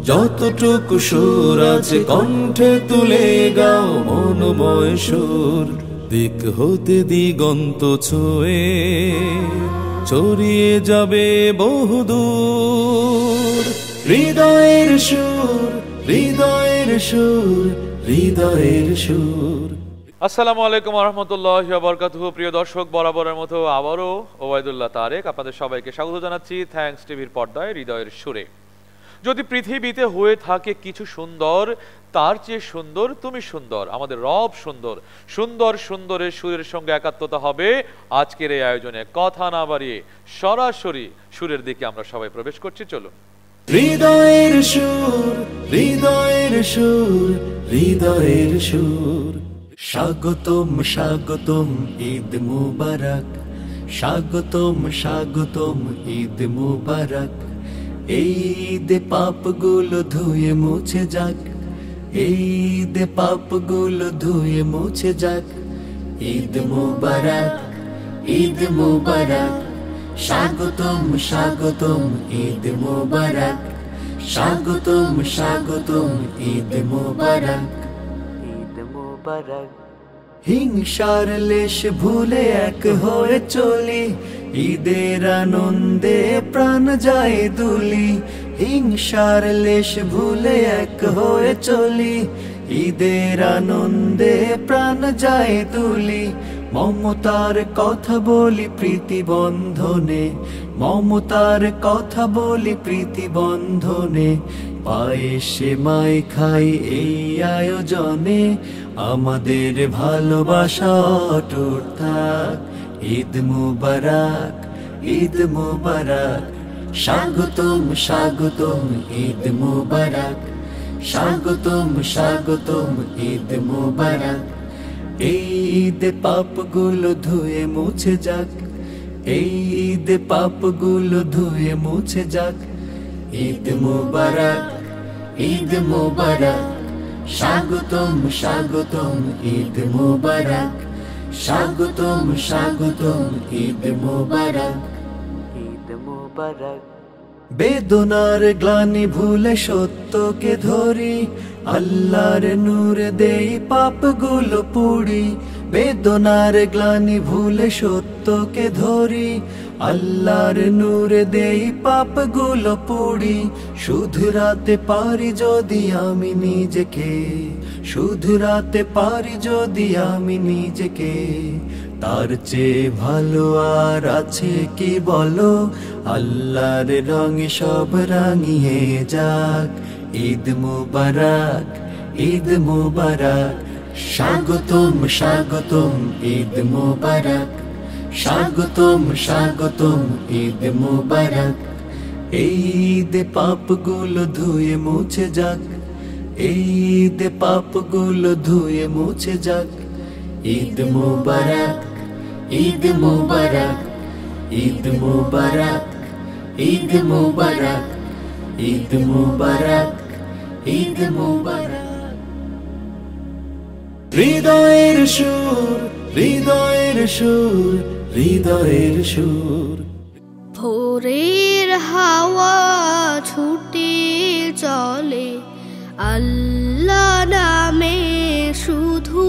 যতটুকু সুর আছে কণ্ঠে তুলে গাও মনোময় সুর। দিক হতে দিগন্ত ছুঁয়ে ছড়িয়ে যাবে বহুদূর। হৃদয়ের সুর, হৃদয়ের সুর, হৃদয়ের সুর। আসসালামু আলাইকুম ওয়া রাহমাতুল্লাহি ওয়া বারাকাতুহু। প্রিয় দর্শক, বরাবরের মতো আবারও ওবায়দুল্লাহ তারেক আপনাদের সবাইকে স্বাগত জানাচ্ছি থ্যাঙ্কস টিভির পর্দায় হৃদয়ের সুরে। যদি পৃথিবীতে হয়ে থাকে কিছু সুন্দর, তার চেয়ে সুন্দর তুমি সুন্দর। আমাদের রব সুন্দর, সুন্দর সুন্দরের সুরের সঙ্গে একাত্মতা হবে আজকের এই আয়োজনে। কথা না বাড়িয়ে সরাসরি সুরের দিকে আমরা সবাই প্রবেশ করছি, চলুন। হৃদয়ের সুর, হৃদয়ের সুর, হৃদয়ের সুর। স্বাগতম স্বাগতম ঈদ মুবারক, স্বাগতম স্বাগতম ঈদ মুবারক। এই ঈদে পাপগুলো ধুয়ে মুছে যাক, এই ঈদে পাপগুলো ধুয়ে মুছে যাক। ঈদ মুবারক, ঈদ মুবারক। স্বাগতম স্বাগতম ঈদ মুবারক, স্বাগতম স্বাগতম ঈদ মুবারক, ঈদ মুবারক। হিংসার লেশ ভুলে এক হয়ে চলি, ঈদের আনন্দে প্রাণ যায় দুলি। হিংসার লেশ ভুলে এক হয়ে চলি, ঈদের আনন্দে প্রাণ যায় দুলি। মমতার কথা বলি প্রীতি বন্ধনে, মমতার কথা বলি প্রীতি বন্ধনে। পায়েসে মাই খাই এই আয়োজনে, আমাদের ভালোবাসা অটুট থাক। ঈদ মুবারক, ঈদ মুবারক। স্বাগতম স্বাগতম ঈদ মুবারক, স্বাগতম স্বাগতম ঈদ মুবারক। এই ঈদে পাপগুলো ধুয়ে মুছে যাক, এই ঈদে পাপগুলো ধুয়ে মুছে যাক। ঈদ মুবারক, ঈদ মুবারক। স্বাগতম স্বাগতম ঈদ মুবারক, স্বাগতম স্বাগতম ঈদ মুবারক, ঈদ মুবারক। বেদনার গ্লানি ভুলে সত্যকে ধরি, আল্লাহর নূর দেই পাপগুলো পুড়ি। বেদনার গ্লানি ভুলে সত্যকে ধরি, আল্লাহর নূর দেই পাপগুলো পুড়ি। শুধরাতে পারি যদি আমি নিজেকে, শুধরাতে পারি যদি আমি নিজেকে। তার চেয়ে ভালো আর আছে কি বলো, আল্লাহর রঙে সব রাঙিয়ে যাক। ঈদ মুবারক, ঈদ মুবারক। স্বাগতম স্বাগতম ঈদ মুবারক, স্বাগতম স্বাগতম ঈদ মুবারক। এই ঈদে পাপগুলো ধুয়ে মুছে যাক, এই ঈদে পাপগুলো ধুয়ে মুছে যাক। ঈদ মুবারক, ঈদ মুবারক, ঈদ মুবারক, ঈদ মুবারক, ঈদ মুবারক, ঈদ মুবারক। হৃদয়ের সুর, হৃদয়ের সুর, হৃদয়ের সুর। ভোরের হাওয়া ছুটে চলে আল্লাহ নামে শুধু,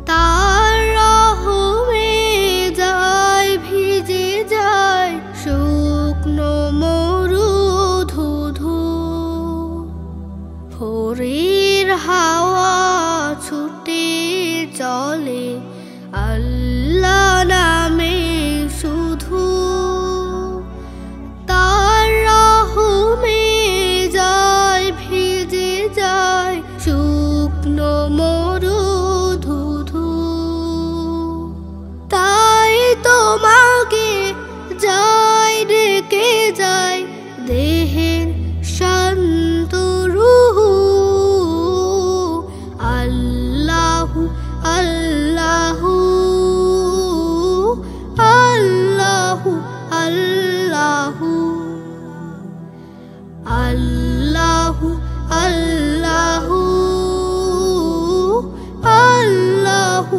তার রহমে যায় ভিজে যায় শুকনো মরু ধুধু। ভোরের হাওয়া ছুটে চলে আল্লাহ নামে শুধু, তার রহমে যায় ভিজে যায় শুকনো মরু ধুধু। তাই তোমাকে যায় ডেকে যায় দেহের শান্ত রুহু। আল্লাহু আল্লাহু আল্লাহু আল্লাহু আল্লাহু আল্লাহু আল্লাহু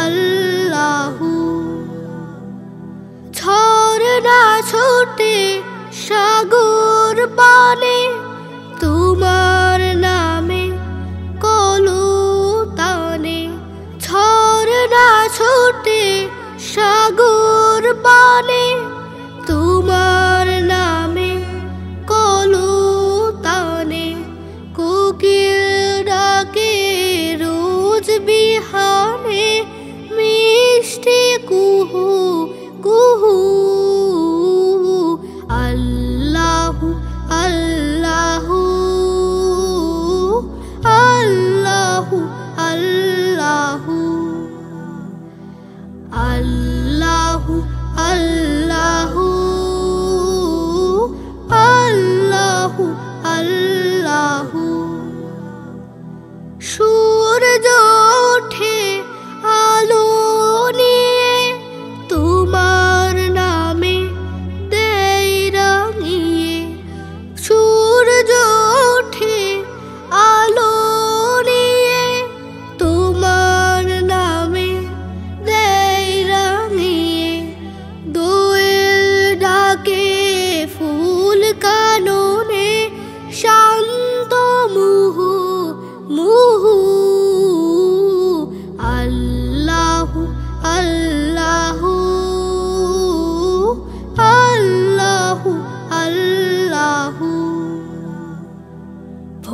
আল্লাহু। ঝর্ণা ছোটে সাগর পানে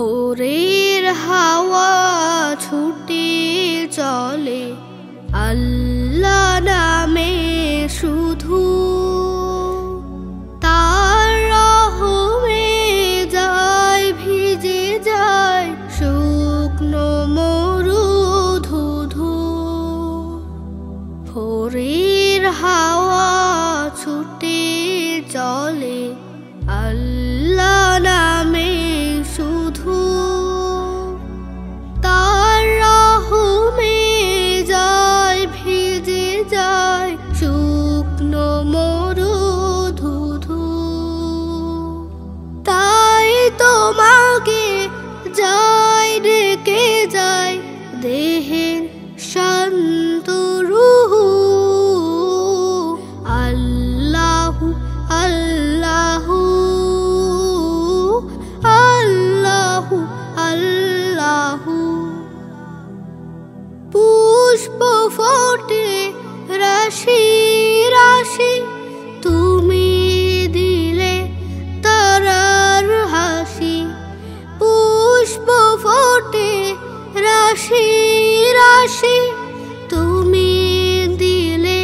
ভোরের হাওয়া ছুটে চলে আল্লাহ নামে শুধু, তার রহমে যায় ভিজে যায় শুকনো মরু ধুধু। ভোরের হাওয়া ছুটে চলে আল্লাহ নামে শুধু, তার রহমে যায় ভিজে যায় শুকনো মরু ধুধু। তাই তোমাকে যায় ডেকে যায় দেহের শান্ত রুহু। আল্লাহু আল্লাহু আল্লাহু আল্লাহু। পুষ্প ফোটে রাশি রাশি, তুমি দিলে তারার হাসি। পুষ্প ফোটে রাশি রাশি, তুমি দিলে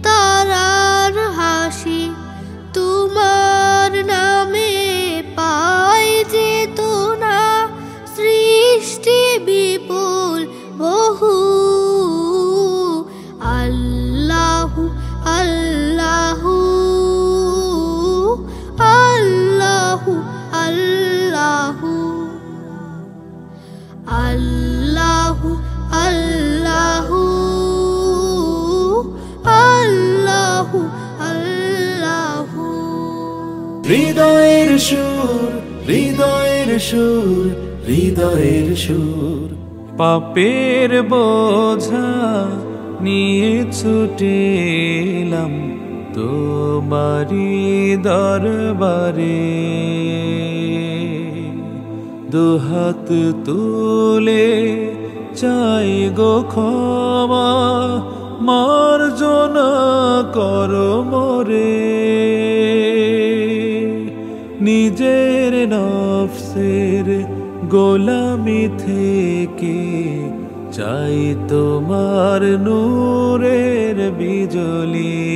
তারার হাসি। তোমার নামে পাই চেতনা সৃষ্টি বিপুল বহু। আল্লাহু আল্লাহু আল্লাহু আল্লাহু আল্লাহু আল্লাহু আল্লাহু আল্লাহু। হৃদয়ের সুর, হৃদয়ের সুর, হৃদয়ের সুর। পাপের বোঝা নিয়ে ছুটে এলাম তোমারি দরবারে। দুহাত তুলে চাই গো ক্ষমা, মার্জনা করো মোরে। নিজের নফসের গোলামি থেকে চাই তোমার নূরের বিজলি।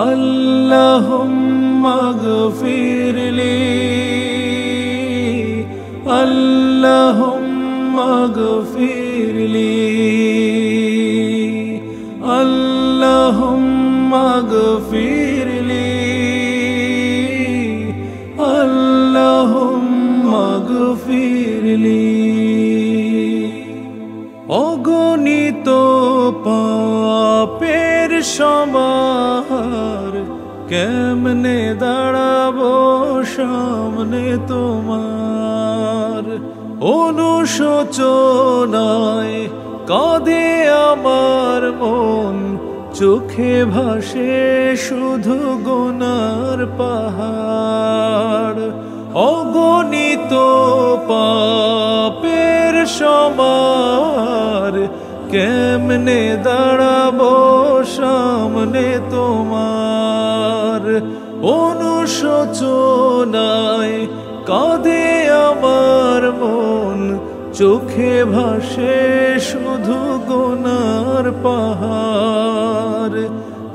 আল্লাহুম্মা গফিরলি, আল্লাহুম্মা গফিরলি, আল্লাহুম্মা গফিরলি, আল্লাহুম্মা গফিরলি। অগণিত পাপের সমার, কেমনে দাঁড়াবো সামনে তোমার। অনুশোচনায় কাঁদে আমার মন, চোখে ভাসে শুধু গুনার পাহাড়। অগণিত পাপের সমার, কেমনে দাঁড়াবো সামনে তোমার। অনুশোচনায় কাঁদে আমার মন, চোখে ভাসে শুধু গুনার পাহাড়।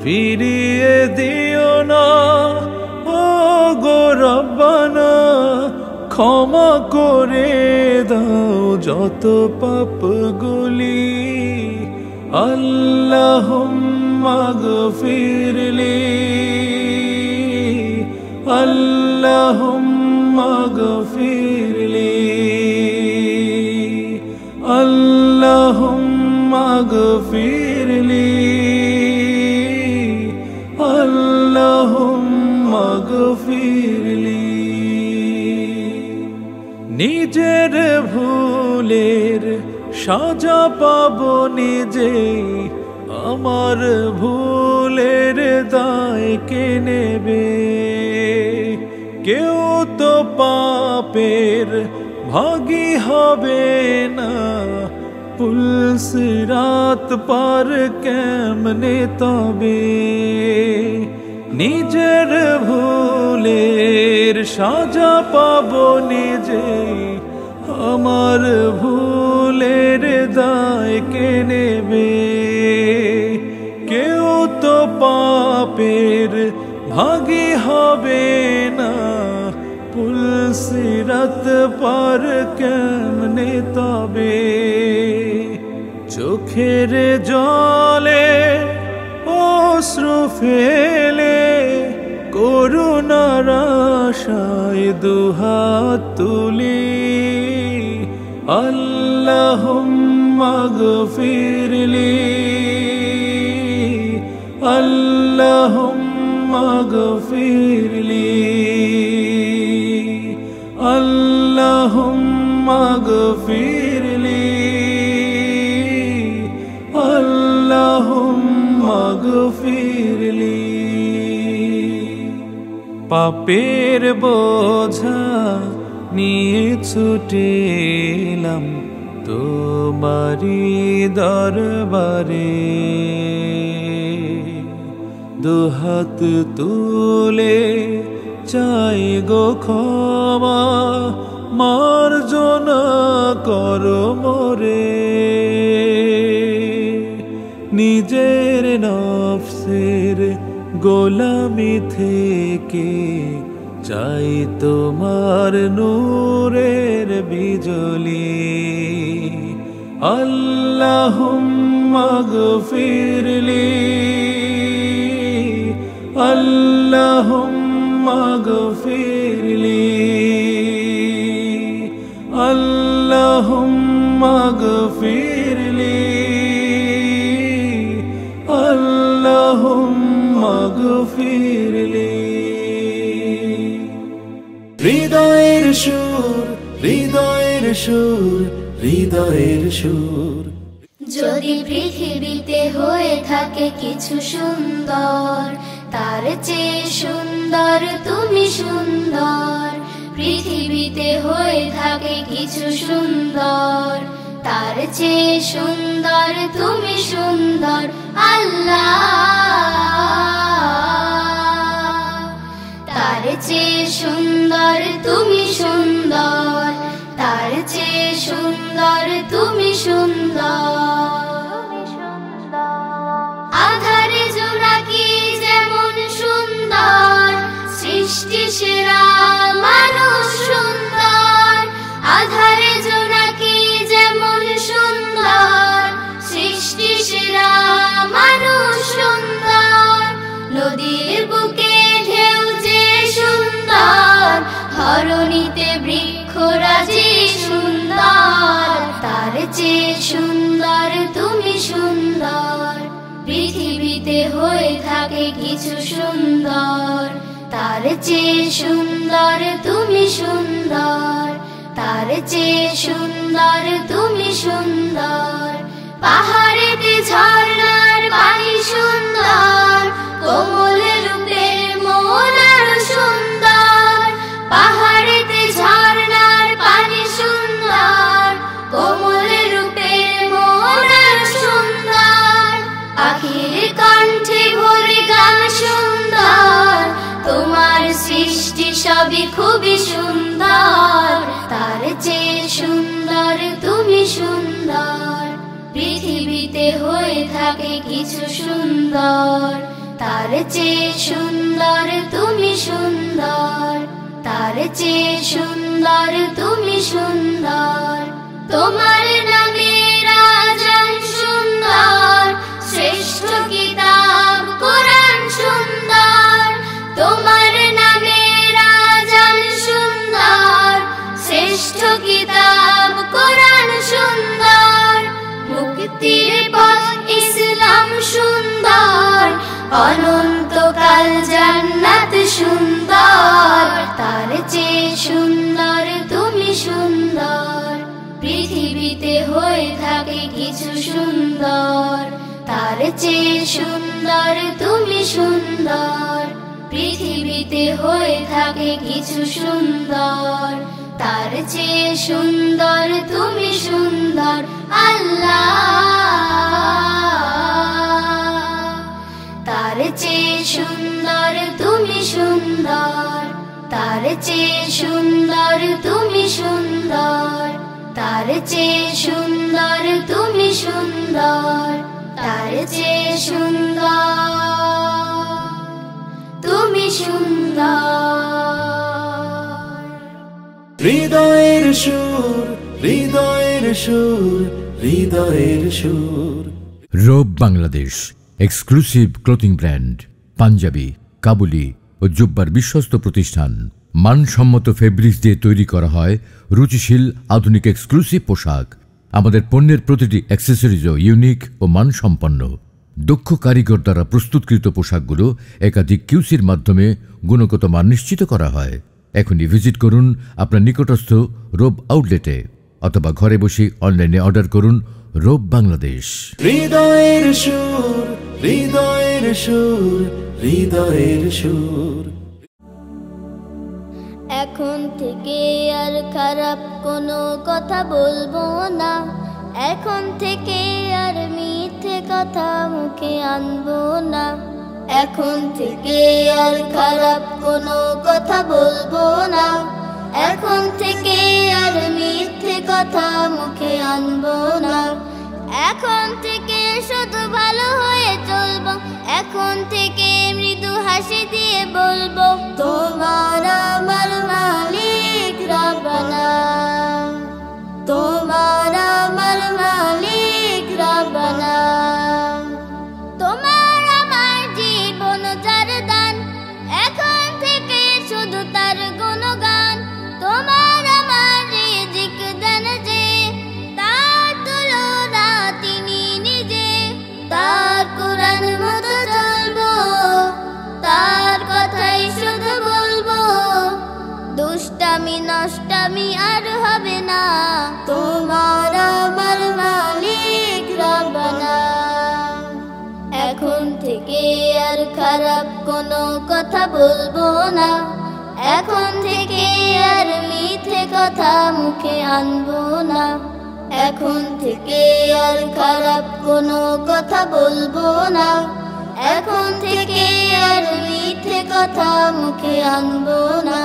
ফিরিয়ে দিও না ও গো রব্বানা, ক্ষমা করে দাও যত পাপগুলি। আল্লাহুম্মা গফিরলি, আল্লাহুম্মা গফিরলি, আল্লাহুম্মা গফিরলি, আল্লাহুম্মা গফিরলি। নিজের ভুলের সাজা পাবো নিজেই, আমার ভুলের দায় কে নেবে। কেউ তো পাপের ভাগী হবে না, পুলসিরাত পার কেমনে তবে। নিজের ভুলের সাজা পাবো নিজেই, আমার ভুলের দায় কে নেবে? কেউ তো পাপের ভাগী হবে না, পুলসিরাত পার কেমনে তবে? চোখের জলে অশ্রু ফেলে করুণার আশায় দুহাত তুলি, আল্লাহুম্মা গফিরলি, আল্লাহুম্মা গফিরলি, আল্লাহুম্মা গফিরলি, আল্লাহুম্মা গফিরলি। পাপের বোঝা নিয়ে ছুটে এলাম তোমারি দরবারে, দুহাত তুলে চাই গো ক্ষমা, মার্জনা করো মোরে। নিজের নফসের গোলামি থেকে চাই তোমার নূরের বিজলি, আল্লাহুম্মা গফিরলি, আল্লাহুম্মা গফিরলি, আল্লাহুম্মা গফিরলি, আল্লাহুম্মা গফিরলি। হৃদয়ের সুর, হৃদয়ের সুর, হৃদয়ের সুর। যদি পৃথিবীতে হয়ে থাকে কিছু সুন্দর, তার চেয়ে সুন্দর তুমি সুন্দর। পৃথিবীতে হয়ে থাকে কিছু সুন্দর, তার চেয়ে সুন্দর তুমি সুন্দর। আল্লাহ, তার চেয়ে সুন্দর তুমি সুন্দর, তার চেয়ে সুন্দর তুমি সুন্দর। আধারে জোনাকি যেমন সুন্দর, সৃষ্টি সেরা মানুষ সুন্দর। আধারে জোনাকি যেমন সুন্দর, সৃষ্টি সেরা মানুষ সুন্দর। নদীর বুকে ঢেউ যে সুন্দর, ধরণীতে বৃক্ষরাজি সুন্দর। তার চেয়ে সুন্দর তুমি সুন্দর। পৃথিবীতে হয়ে থাকে কিছু সুন্দর, তার চেয়ে সুন্দর তুমি সুন্দর, তার চেয়ে সুন্দর তুমি সুন্দর। পাহাড়েতে ঝর্ণার পানি সুন্দর, কোমল রূপের মন আরো সুন্দর। পাহাড়েতে ঝর্ণার পানি সুন্দর, কোমল রূপের মন আরো সুন্দর। পাখির কণ্ঠে ভরে গান সুন্দর, তোমার সৃষ্টি সবই খুবই সুন্দর। তার চেয়ে সুন্দর তুমি সুন্দর। পৃথিবীতে হয়ে থাকে কিছু সুন্দর, তার চেয়ে সুন্দর তুমি সুন্দর, তার চেয়ে সুন্দর তুমি সুন্দর। তোমার নামের আযান সুন্দর, শ্রেষ্ঠ কিতাব কোরআন সুন্দর। তোমার নামের আযান সুন্দর, শ্রেষ্ঠ কিতাব কোরআন সুন্দর। মুক্তির পথ ইসলাম সুন্দর, অনন্তকাল জান্নাত সুন্দর। তার চেয়ে সুন্দর তুমি সুন্দর। পৃথিবীতে হয়ে থাকে কিছু সুন্দর, তার চেয়ে সুন্দর তুমি সুন্দর। পৃথিবীতে হয়ে থাকে কিছু সুন্দর, তার চেয়ে সুন্দর তুমি সুন্দর। আল্লাহ, তার তার চেয়ে সুন্দর তুমি সুন্দর, তার চেয়ে সুন্দর তুমি সুন্দর, তার চেয়ে সুন্দর তুমি সুন্দর, তার চেয়ে সুন্দর তুমি সুন্দর। হৃদয়ের সুর, হৃদয়ের সুর, হৃদয়ের সুর। রোব Bangladesh exclusive clothing brand, panjabi, কাবুলি ও জুব্বার বিশ্বস্ত প্রতিষ্ঠান। মানসম্মত ফেব্রিক্স দিয়ে তৈরি করা হয় রুচিশীল আধুনিক এক্সক্লুসিভ পোশাক। আমাদের পণ্যের প্রতিটি অ্যাক্সেসরিজও ইউনিক ও মানসম্পন্ন। দক্ষ কারিগর দ্বারা প্রস্তুতকৃত পোশাকগুলো একাধিক কিউসির মাধ্যমে গুণগত মান নিশ্চিত করা হয়। এখনই ভিজিট করুন আপনার নিকটস্থ রোব আউটলেটে অথবা ঘরে বসে অনলাইনে অর্ডার করুন রোব বাংলাদেশ। হৃদয়ের সুর, হৃদয়ের সুর, হৃদয়ের সুর। এখন থেকে আর খারাপ কোনো কথা বলবো না, এখন থেকে আর মিথ্যে কথা মুখে আনবো না, এখন থেকে আর খারাপ কোনো কথা বলবো না, এখন থেকে আর মিথ্যে কথা মুখে আনবো না, এখন থেকে শুধু ভালো হয়ে চলবো, এখন থেকে মৃদু হাসি দিয়ে বলবো তোমার আমার মালিক রব্বানা, তোমার আমার মালিক রব্বানা, তোমার আমার জীবন যার দান, এখন থেকে শুধু তার গুণগান, তোমার আমার রিজিক দেন যে, তার তুলনা তিনি নিজে, তার কুরআন মতো চলবো, তার কথাই শুধু বলবো, দুষ্টামি নষ্টামি আর হবে না, তোমার আমার মালিক রব্বানা। এখন থেকে আর খারাপ কোনো কথা বলবো না, এখন থেকে আর মিথ্যে কথা মুখে আনবো না, এখন থেকে আর খারাপ কোনো কথা বলবো না, এখন থেকে আর মিথ্যে কথা মুখে আনবো না,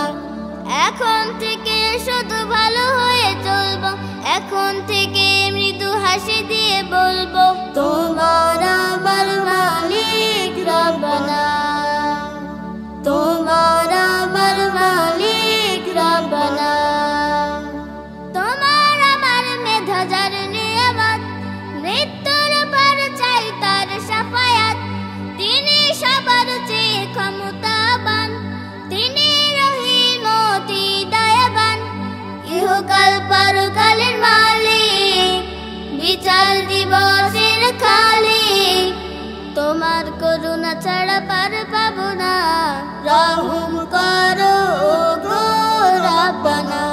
এখন থেকে শুধু ভালো হয়ে চলবো, এখন থেকে মৃদু হাসি দিয়ে বলবো তোমার আমার মালিক রব্বানা, তোমার আমার মালিক রব্বানা, তোমার আমার মেধা যার নিয়ামত, মৃত্যুর পর চাই তার শাফায়াত, তিনি সবার চেয়ে ক্ষমতাবান, তিনি রহিম অতি দয়াবান, ইহকাল পরকালের মালিক, বিচার দিবসের খালিক, তোমার করুণা ছাড়া পার পাবো না, রহম করো গো রব্বানা।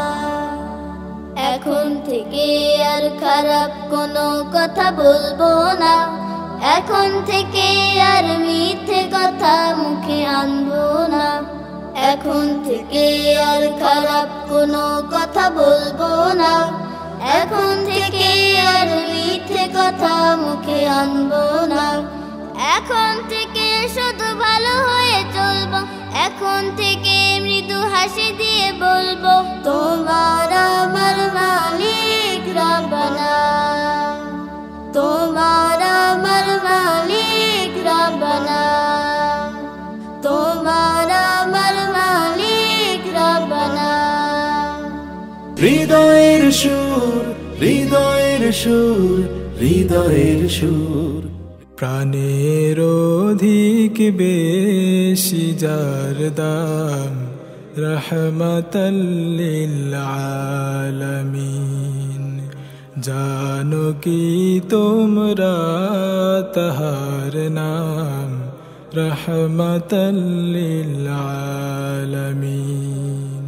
এখন থেকে আর খারাপ কোনো কথা বলবো না, এখন থেকে আর মিথ্যে কথা মুখে আনবো না, এখন থেকে আর খারাপ কোনো কথা বলবো না, এখন থেকে আর মিথ্যে কথা মুখে আনবো না, এখন থেকে শুধু ভালো হয়ে চলবো, এখন থেকে মৃদু হাসি দিয়ে বলবো তোমার আমার মালিক রব্বানা, তোমার আমার মালিক রব্বানা, তোমার আমার মালিক রব্বানা। হৃদয়ের সুর, হৃদয়ের সুর, হৃদয়ের সুর। প্রাণের অধিক বেশি যার দাম, রহমতাল লিল আলামিন। জানো কি তোমরা তাহার নাম, রহমতাল লিল আলামিন।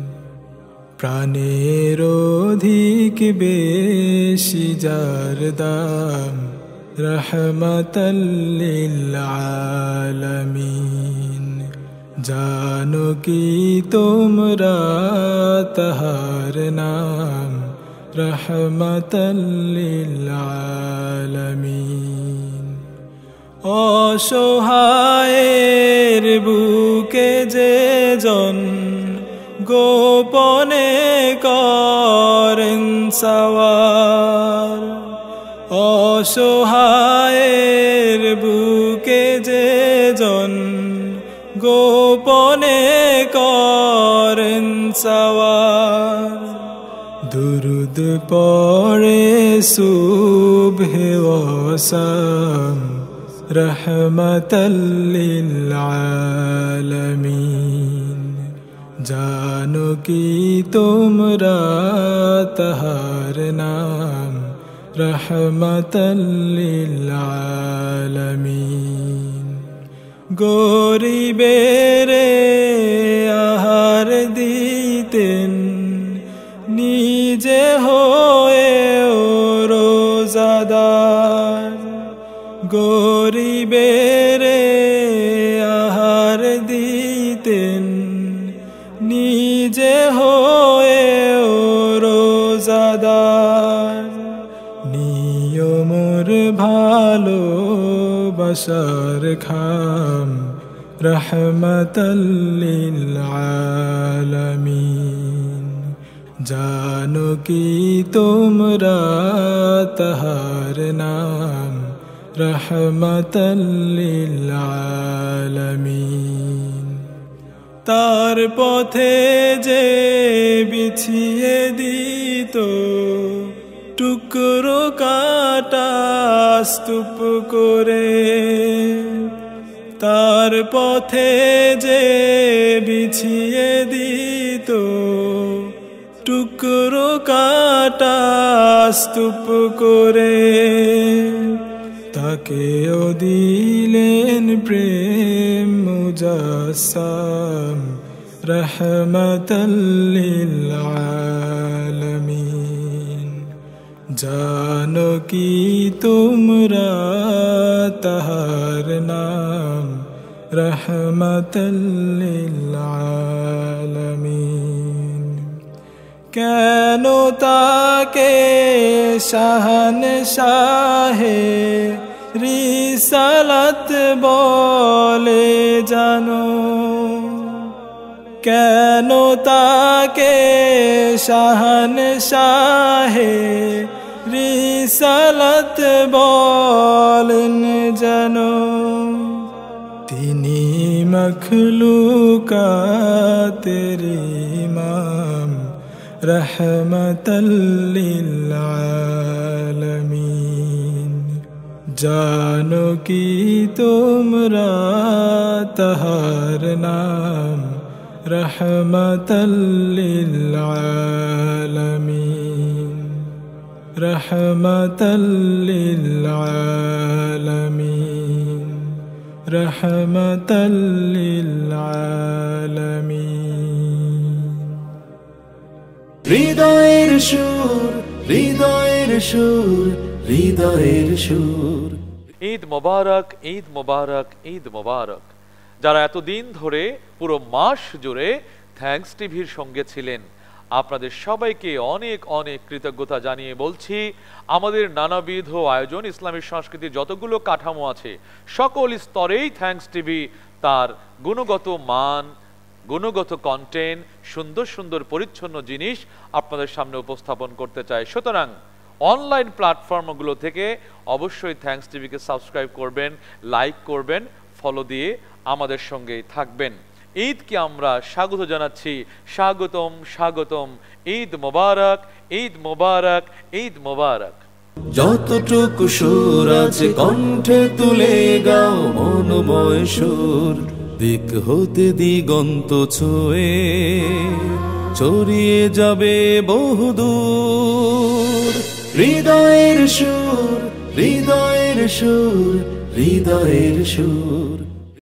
প্রাণের অধিক বেশি যার দাম, রহমতাল লিল আলামিন। জানো কি তোমরা তাহার নাম, রহমতাল লিল আলামিন। অসহায়ের বুকে যে জন গোপনে করেন সওয়ার, অসহায়ের বুকে যে জন গোপনে করেন সওয়ার। দুরুদ পড়ে সুবহে ওয়া শাম রহমাতাল লিল আলামিন। জানো কি তোমরা তাহার নাম রহমাতাল লিল আলামিন। গরিবের আহার দিতেন নিজে হয়ে রোজাদার, গরিবের আহার দিতেন নিজে হয়ে রোজাদার। নিয়মর ভালোবাসার খাম রহমাতাল লিল আলামিন। জানো কি তোমরা তাহার নাম রহমাতাল লিল আলামিন। তার পথে যে বিছিয়ে দিত টুকরো কাটা স্তূপ করে, তার পথে যে বিছিয়ে দিত টুকরো কাটা স্তূপ করে, তাকেও দিলেন প্রেম মুজাসসাম রহমাতাল লিল আলামিন। জানো কি তোমরা তাহার নাম রহমাতাল লিল আলামিন। কেন তাকে শাহনশাহে রিসালাত বলে জানো, কেন তাকে শাহনশাহে রিসালাত বলেন জানো। তিনি মখলুকাতের ইমাম রহমাতাল লিল আলামিন। জানো কি তোমরা তাহার নাম রহমাতাল লিল আলামিন। রহমাতাল লিল আলামিন। রহমাতাল লিল আলামিন। হৃদয়ের সুর, হৃদয়ের সুর, হৃদয়ের সুর। ঈদ মোবারক, ঈদ মোবারক, ঈদ মোবারক। যারা এতদিন ধরে পুরো মাস জুড়ে থ্যাঙ্কস টিভির সঙ্গে ছিলেন, আপনাদের সবাইকে অনেক অনেক কৃতজ্ঞতা জানিয়ে বলছি, আমাদের নানাবিধ আয়োজন, ইসলামী সংস্কৃতির যতগুলো কাঠামো আছে সকল স্তরেই থ্যাঙ্কস টিভি তার গুণগত মান, গুণগত কন্টেন্ট, সুন্দর সুন্দর পরিচ্ছন্ন জিনিস আপনাদের সামনে উপস্থাপন করতে চায়। সুতরাং অনলাইন প্ল্যাটফর্মগুলো থেকে অবশ্যই থ্যাঙ্কস টিভিকে সাবস্ক্রাইব করবেন, লাইক করবেন, ফলো দিয়ে আমাদের সঙ্গেই থাকবেন। ঈদকে আমরা স্বাগত জানাচ্ছি, স্বাগতম স্বাগতম, ঈদ মোবারক, ঈদ মোবারক, ঈদ মোবারক। যতটুকু সুর আছে কণ্ঠে তুলে গাও মনোময় সুর, দিক হতে দিগন্ত ছুঁয়ে ছড়িয়ে যাবে বহুদূর। হৃদয়ের সুর, হৃদয়ের সুর, হৃদয়ের সুর।